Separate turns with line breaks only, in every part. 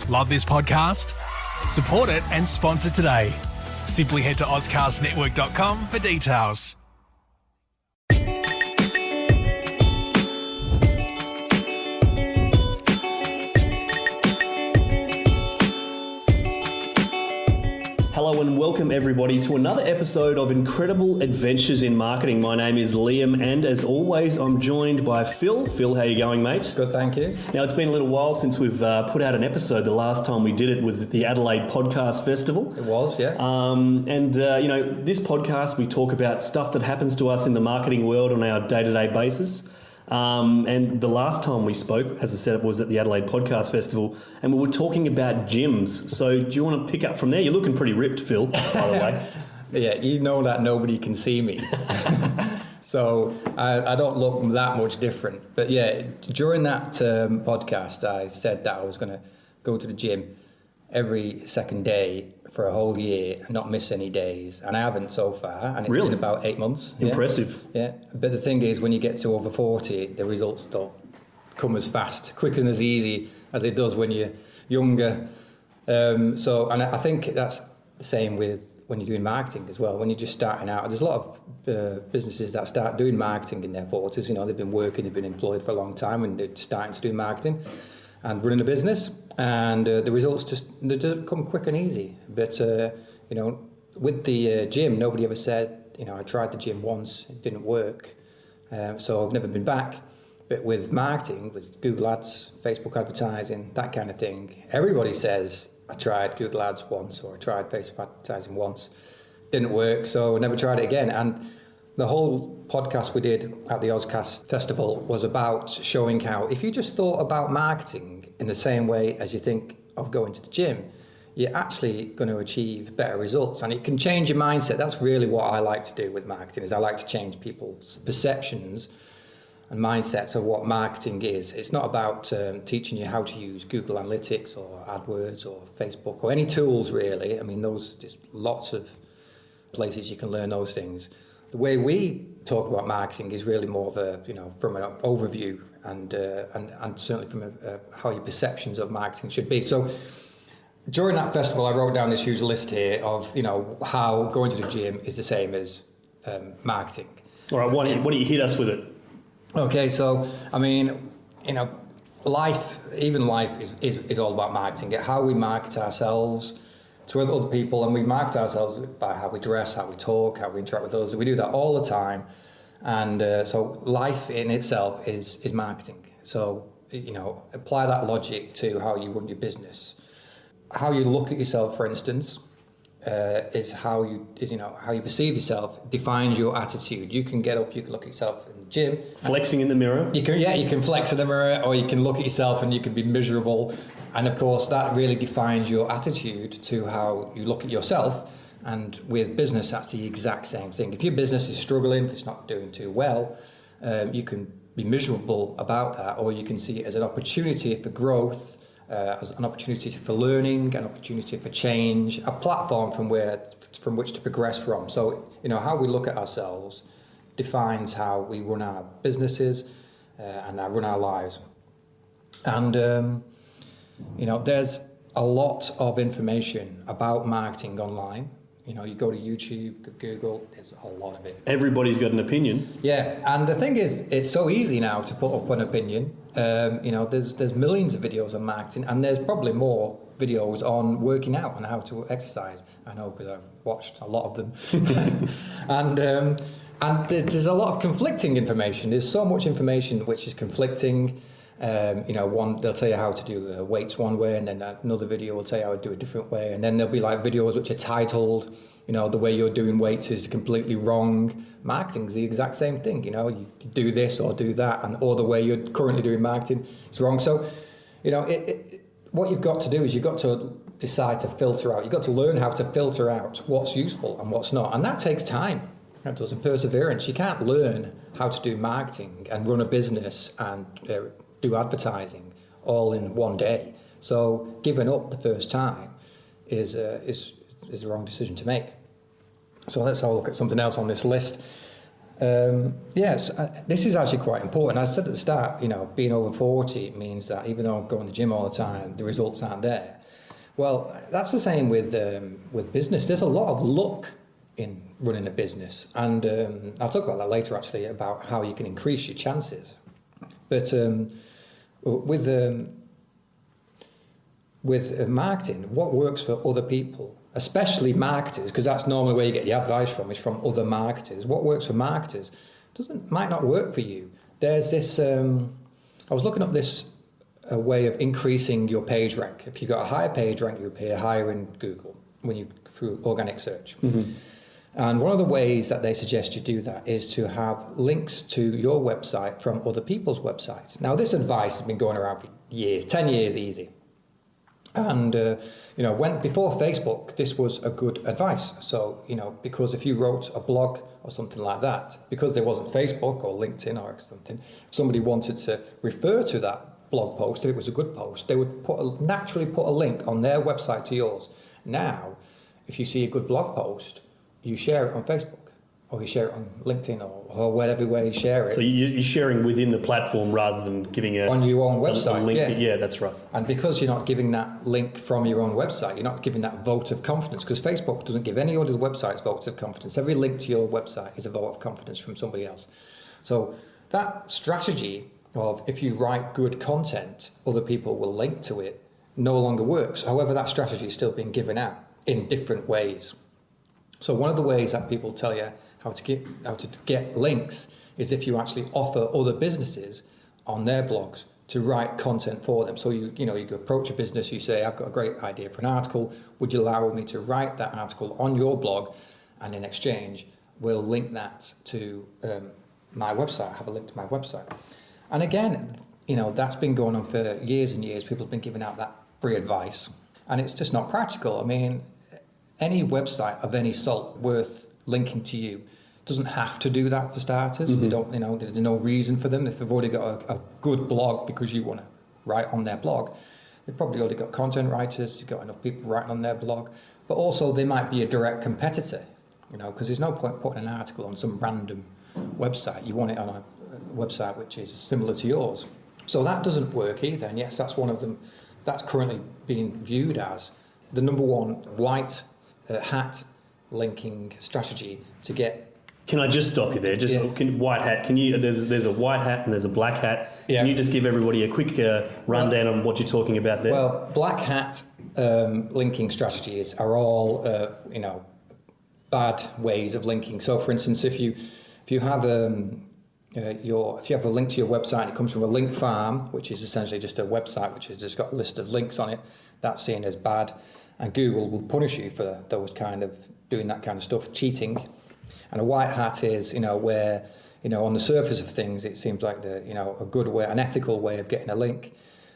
Love this podcast? Support it and sponsor today. Simply head to ozcastnetwork.com for details.
Hello and welcome everybody to another episode of Incredible Adventures in Marketing. My name is Liam and as always I'm joined by Phil. Phil, how you going, mate?
Good, thank you.
Now it's been a little while since we've put out an episode. The last time we did it was at the Adelaide Podcast Festival.
It was, yeah.
This podcast we talk about stuff that happens to us in the marketing world on our day-to-day basis. And the last time we spoke, as I said, it was at the Adelaide Podcast Festival, and we were talking about gyms. So do you want to pick up from there? You're looking pretty ripped, Phil, by the way.
Yeah, you know that nobody can see me. So I don't look that much different. But yeah, during that podcast, I said that I was going to go to the gym every second day for a whole year and not miss any days, and I haven't so far, and it's been about 8 months.
Impressive.
Yeah, but the thing is, when you get to over 40, the results don't come as fast, quick and as easy as it does when you're younger. And I think that's the same with when you're doing marketing as well. When you're just starting out, there's a lot of businesses that start doing marketing in their 40s. You know, they've been working, they've been employed for a long time, and they're starting to do marketing and running a business, and the results they don't come quick and easy. But with the gym, nobody ever said, I tried the gym once, it didn't work, so I've never been back. But with marketing, with Google Ads, Facebook advertising, that kind of thing, everybody says, I tried Google Ads once, or I tried Facebook advertising once, didn't work, so I never tried it again. And the whole podcast we did at the Ozcast Festival was about showing how if you just thought about marketing in the same way as you think of going to the gym, you're actually going to achieve better results, and it can change your mindset. That's really what I like to do with marketing, is I like to change people's perceptions and mindsets of what marketing is. It's not about teaching you how to use Google Analytics or AdWords or Facebook or any tools really. I mean, there's lots of places you can learn those things. The way we talk about marketing is really more of a, from an overview and certainly from how your perceptions of marketing should be. So during that festival, I wrote down this huge list here of, how going to the gym is the same as marketing.
All right, why don't you hit us with it?
Okay, so, life is all about marketing. How we market ourselves to other people, and we market ourselves by how we dress, how we talk, how we interact with others. We do that all the time, and so life in itself is marketing. So apply that logic to how you run your business. How you look at yourself, for instance, is how you perceive yourself defines your attitude. You can get up, you can look at yourself in the gym,
flexing in the mirror.
You can flex in the mirror, or you can look at yourself and you can be miserable. And of course, that really defines your attitude to how you look at yourself. And with business, that's the exact same thing. If your business is struggling, if it's not doing too well, you can be miserable about that, or you can see it as an opportunity for growth, as an opportunity for learning, an opportunity for change, a platform from which to progress from. So, how we look at ourselves defines how we run our businesses and run our lives. And there's a lot of information about marketing online. You go to YouTube, Google, there's a lot of it.
Everybody's got an opinion.
Yeah, and the thing is, it's so easy now to put up an opinion. There's millions of videos on marketing, and there's probably more videos on working out and how to exercise. I know, because I've watched a lot of them. And there's a lot of conflicting information. There's so much information which is conflicting. They'll tell you how to do weights one way, and then another video will tell you how to do it a different way, and then there'll be like videos which are titled, the way you're doing weights is completely wrong. Marketing's the exact same thing. You do this or do that, or the way you're currently doing marketing is wrong. So, what you've got to do is you've got to decide to filter out. You've got to learn how to filter out what's useful and what's not, and that takes time. That does, and perseverance. You can't learn how to do marketing and run a business and do advertising all in one day. So giving up the first time is the wrong decision to make. So let's have a look at something else on this list. Yes, this is actually quite important. I said at the start, being over 40 means that even though I'm going to the gym all the time, the results aren't there. Well, that's the same with business. There's a lot of luck in running a business, and I'll talk about that later actually, about how you can increase your chances. But with marketing, what works for other people, especially marketers, because that's normally where you get the advice from, is from other marketers. What works for marketers might not work for you. There's this, I was looking up this way of increasing your page rank. If you've got a higher page rank, you appear higher in Google through organic search. Mm-hmm. And one of the ways that they suggest you do that is to have links to your website from other people's websites. Now, this advice has been going around for years, 10 years easy. And, before Facebook, this was a good advice. So, because if you wrote a blog or something like that, because there wasn't Facebook or LinkedIn or something, if somebody wanted to refer to that blog post, if it was a good post, they would naturally put a link on their website to yours. Now, if you see a good blog post, you share it on Facebook, or you share it on LinkedIn, or whatever way you share it.
So you're sharing within the platform rather than giving
on your own website.
A link. Yeah, that's right.
And because you're not giving that link from your own website, you're not giving that vote of confidence, because Facebook doesn't give any other websites votes of confidence. Every link to your website is a vote of confidence from somebody else. So that strategy of, if you write good content, other people will link to it, no longer works. However, that strategy is still being given out in different ways. So one of the ways that people tell you how to get links is if you actually offer other businesses on their blogs to write content for them. So you approach a business, you say, I've got a great idea for an article. Would you allow me to write that article on your blog? And in exchange, we'll link that to my website, have a link to my website. And again, that's been going on for years and years. People have been giving out that free advice, and it's just not practical. I mean, any website of any sort worth linking to you doesn't have to do that for starters. Mm-hmm. They don't, there's no reason for them. If they've already got a good blog because you want to write on their blog, they've probably already got content writers, you've got enough people writing on their blog. But also they might be a direct competitor, because there's no point putting an article on some random website. You want it on a website which is similar to yours. So that doesn't work either. And yes, that's one of them that's currently being viewed as the number one white hat linking strategy to get.
Can I just stop you there? White hat. Can you? There's a white hat and there's a black hat. Yeah. Can you just give everybody a quick rundown on what you're talking about there?
Well, black hat linking strategies are all bad ways of linking. So, for instance, if you have if you have a link to your website and it comes from a link farm, which is essentially just a website which has just got a list of links on it, that's seen as bad. And Google will punish you for those doing that kind of stuff, cheating. And a white hat is, where, on the surface of things, it seems like a good way, an ethical way of getting a link.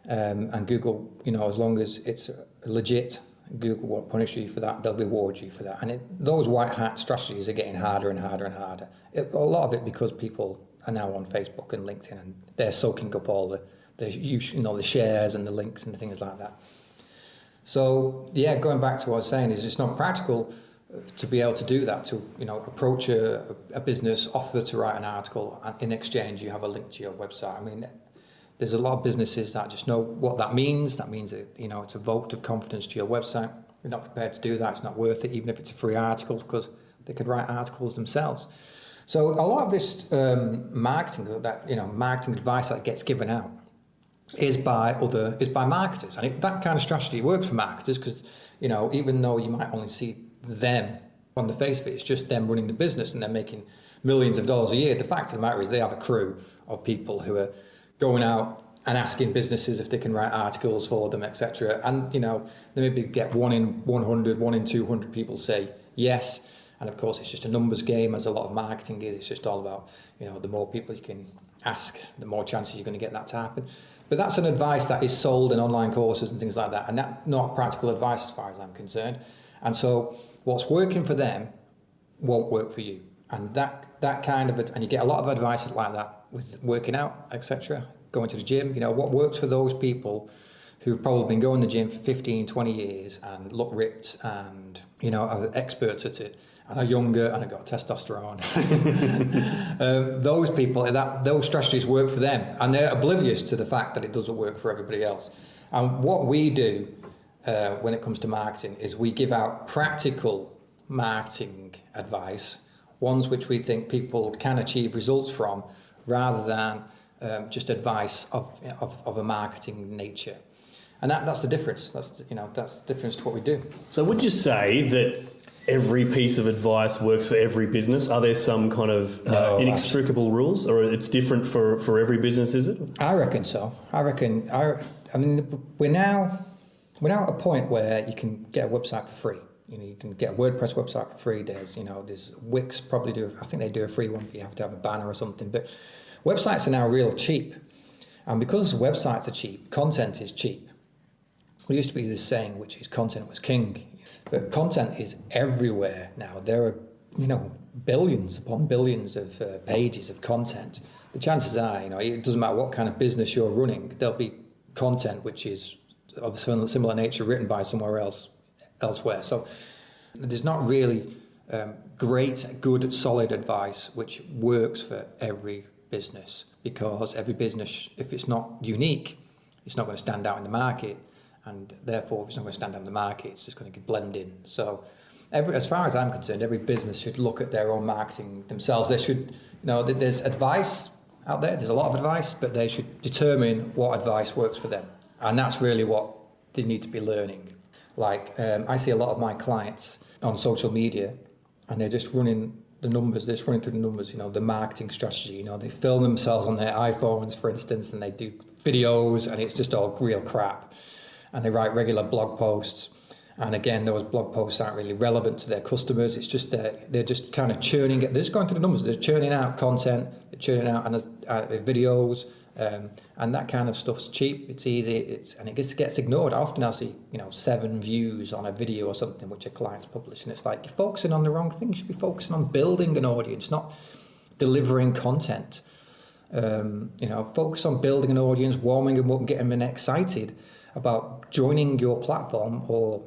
And Google, as long as it's legit, Google won't punish you for that. They'll reward you for that. And those white hat strategies are getting harder and harder and harder. A lot of it because people are now on Facebook and LinkedIn, and they're soaking up all the shares and the links and the things like that. So, going back to what I was saying, is it's not practical to be able to do that, to approach a business, offer to write an article, and in exchange you have a link to your website. I mean, there's a lot of businesses that just know what that means. That means that, it's a vote of confidence to your website. You're not prepared to do that. It's not worth it, even if it's a free article, because they could write articles themselves. So a lot of this marketing advice that gets given out is by marketers, and that kind of strategy works for marketers because even though you might only see them on the face of it, it's just them running the business and they're making millions of dollars a year. The fact of the matter is they have a crew of people who are going out and asking businesses if they can write articles for them, etc. And they maybe get 1 in 100, 1 in 200 people say yes. And of course, it's just a numbers game, as a lot of marketing is. It's just all about the more people you can ask, the more chances you're going to get that to happen. But that's an advice that is sold in online courses and things like that, and that's not practical advice as far as I'm concerned. And so what's working for them won't work for you. And that kind of, and you get a lot of advice like that with working out, etc., going to the gym. What works for those people who've probably been going to the gym for 15, 20 years and look ripped and, are experts at it, and are younger and have got testosterone. Those people, those strategies work for them, and they're oblivious to the fact that it doesn't work for everybody else. And what we do when it comes to marketing is we give out practical marketing advice, ones which we think people can achieve results from, rather than just advice of a marketing nature. And that's the difference. That's the difference to what we do.
So would you say that every piece of advice works for every business? Are there some kind of inextricable rules, or it's different for every business, is it?
I reckon so. I mean, we're now at a point where you can get a website for free. You can get a WordPress website for free. There's Wix probably I think they do a free one, but you have to have a banner or something. But websites are now real cheap. And because websites are cheap, content is cheap. There used to be this saying, which is content was king. But content is everywhere now. There are, billions upon billions of pages of content. The chances are, it doesn't matter what kind of business you're running, there'll be content which is of similar nature written by elsewhere. So there's not really good, solid advice which works for every business, because every business, if it's not unique, it's not going to stand out in the market. And therefore, if it's not going to stand out in the market, it's just going to blend in. So, as far as I'm concerned, every business should look at their own marketing themselves. They should, there's advice out there. There's a lot of advice, but they should determine what advice works for them. And that's really what they need to be learning. Like, I see a lot of my clients on social media, and they're just running the numbers. They're just running through the numbers. The marketing strategy. They film themselves on their iPhones, for instance, and they do videos, and it's just all real crap. And they write regular blog posts, and again, those blog posts aren't really relevant to their customers. It's just they're just kind of churning it. They're just going through the numbers. They're churning out content. They're churning out videos, and that kind of stuff's cheap. It's easy. And it gets ignored. Often I'll see 7 views on a video or something which a client's published, and it's like you're focusing on the wrong thing. You should be focusing on building an audience, not delivering content. Focus on building an audience, warming them up, getting them excited about joining your platform or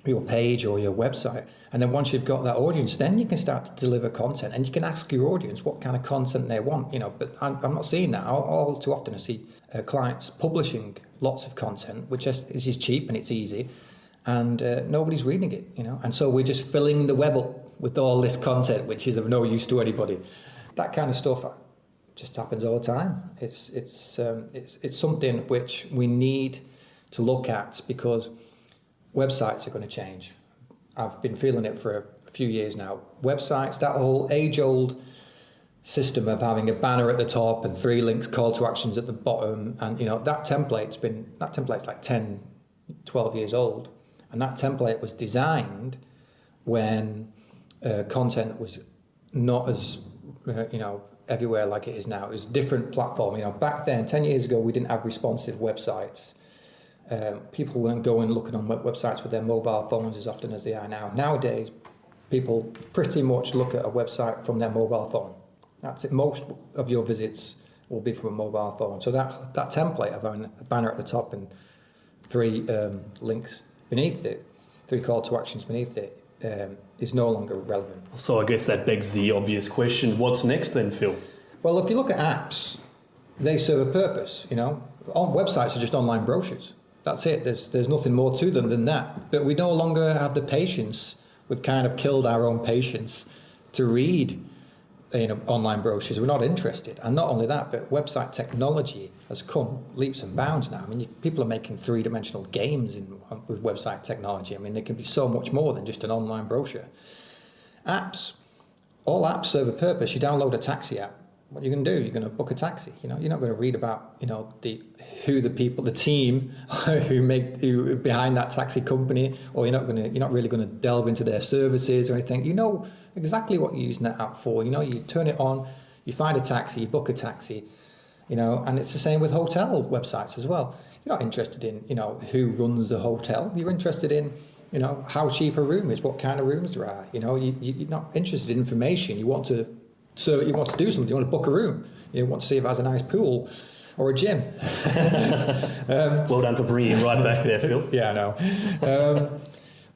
your page or your website. And then once you've got that audience, then you can start to deliver content, and you can ask your audience what kind of content they want. But I'm not seeing that. All too often I see clients publishing lots of content, which is cheap and it's easy, and nobody's reading it. And so we're just filling the web up with all this content which is of no use to anybody. That kind of stuff just happens all the time. It's something which we need to look at, because websites are going to change. I've been feeling it for a few years now. Websites, that whole age-old system of having a banner at the top and 3 links, call to actions at the bottom, and that template's like 10, 12 years old, and that template was designed when content was not as everywhere like it is now. It was a different platform. Back then, 10 years ago, we didn't have responsive websites. People weren't going looking on websites with their mobile phones as often as they are now. Nowadays, people pretty much look at a website from their mobile phone. That's it. Most of your visits will be from a mobile phone. So that template of having a banner at the top and 3 links beneath it, 3 call to actions beneath it, is no longer relevant.
So I guess that begs the obvious question, what's next then, Phil?
Well, if you look at apps, they serve a purpose. Websites are just online brochures. That's it. There's nothing more to them than that. But we no longer have the patience. We've kind of killed our own patience to read online brochures. We're not interested. And not only that, but website technology has come leaps and bounds now. People are making 3-dimensional games with website technology. They can be so much more than just an online brochure. All apps serve a purpose. You download a taxi app. What are you going to do? You're going to book a taxi. You're not going to read about the team who behind that taxi company, or you're not really going to delve into their services or anything. You know exactly what you're using that app for. You turn it on, you find a taxi, you book a taxi, and it's the same with hotel websites as well. You're not interested in who runs the hotel. You're interested in how cheap a room is, what kind of rooms there are. You're not interested in information. You want to do something. You want to book a room. You want to see if it has a nice pool or a gym.
Well done for bringing it right back there, Phil.
Yeah, I know.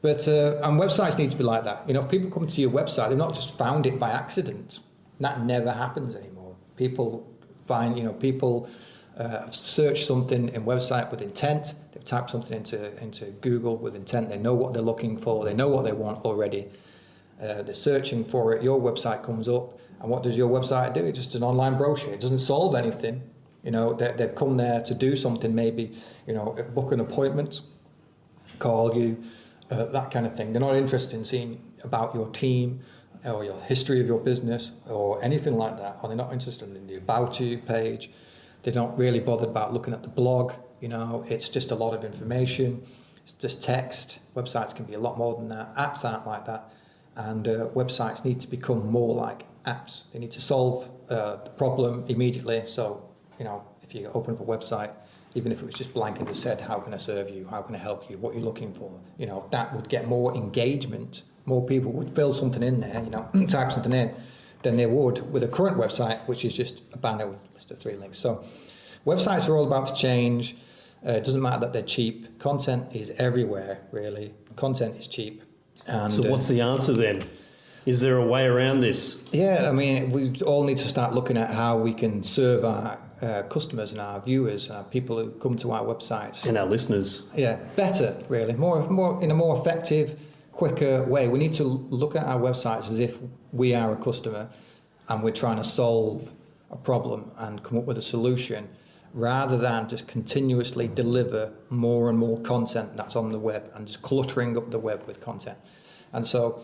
But and websites need to be like that. If people come to your website, they've not just found it by accident. That never happens anymore. People find, people search something in website with intent. They've typed something into Google with intent. They know what they're looking for. They know what they want already. They're searching for it. Your website comes up, and what does your website do? It's just an online brochure. It doesn't solve anything. They've come there to do something. Maybe book an appointment, call you, that kind of thing. They're not interested in seeing about your team or your history of your business or anything like that. Or they're not interested in the About You page. They're not really bothered about looking at the blog. It's just a lot of information. It's just text. Websites can be a lot more than that. Apps aren't like that. And websites need to become more like apps. They need to solve the problem immediately. So, if you open up a website, even if it was just blank and just said, how can I serve you? How can I help you? What are you looking for? That would get more engagement. More people would fill something in there, type something in, than they would with a current website, which is just a banner with a list of 3 links. So websites are all about to change. It doesn't matter that they're cheap. Content is everywhere, really. Content is cheap. And,
so what's the answer then? Is there a way around this?
Yeah, we all need to start looking at how we can serve our customers and our viewers and our people who come to our websites.
And our listeners.
Yeah, better, really. More in a more effective, quicker way. We need to look at our websites as if we are a customer and we're trying to solve a problem and come up with a solution, rather than just continuously deliver more and more content that's on the web and just cluttering up the web with content. And so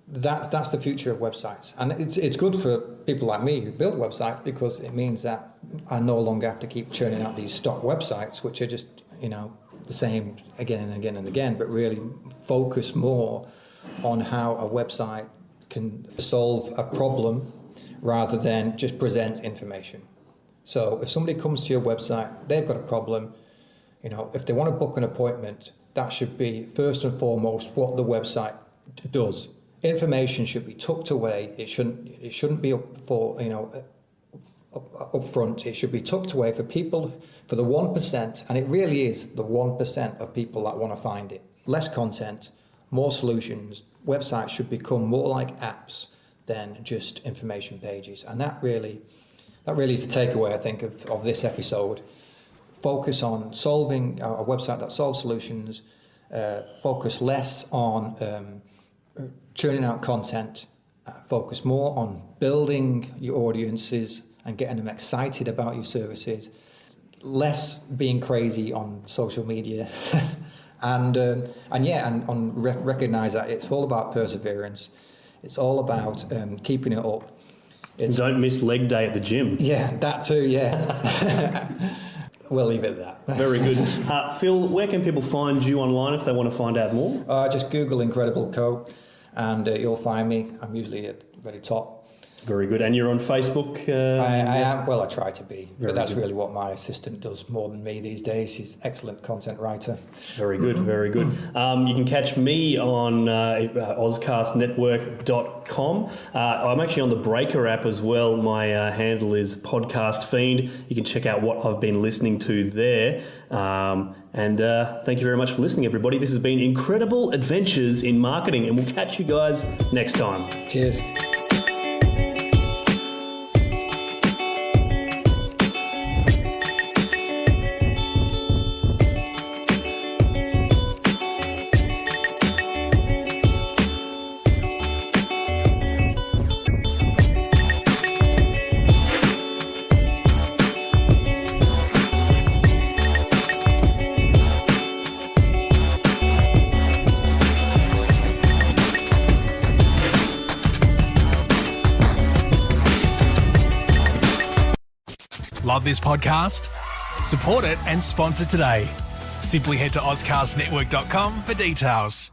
that's the future of websites. And it's good for people like me who build websites, because it means that I no longer have to keep churning out these stock websites, which are just, the same again and again and again, but really focus more on how a website can solve a problem rather than just present information. So if somebody comes to your website, they've got a problem, if they want to book an appointment, that should be first and foremost what the website does. Information should be tucked away. It shouldn't be up for, up front. It should be tucked away for people, for the 1%, and it really is the 1% of people that want to find it. Less content, more solutions. Websites should become more like apps than just information pages. And that really is the takeaway, I think, of this episode. Focus on solving a website that solves solutions. Focus less on churning out content. Focus more on building your audiences and getting them excited about your services. Less being crazy on social media. and recognize that it's all about perseverance. It's all about keeping it up.
Don't miss leg day at the gym.
Yeah, that too, yeah. We'll leave it at that.
Very good. Phil, where can people find you online if they want to find out more?
Just Google Incredible Co. and you'll find me. I'm usually at the very top.
Very good. And you're on Facebook?
I am. Well, I try to be.
Very
but that's
good.
really what my assistant does more than me these days. She's an excellent content writer.
Very good, very good. You can catch me on ozcastnetwork.com. I'm actually on the Breaker app as well. My handle is Podcast Fiend. You can check out what I've been listening to there. And thank you very much for listening, everybody. This has been Incredible Adventures in Marketing, and we'll catch you guys next time.
Cheers.
Love this podcast? Support it and sponsor today. Simply head to ozcastnetwork.com for details.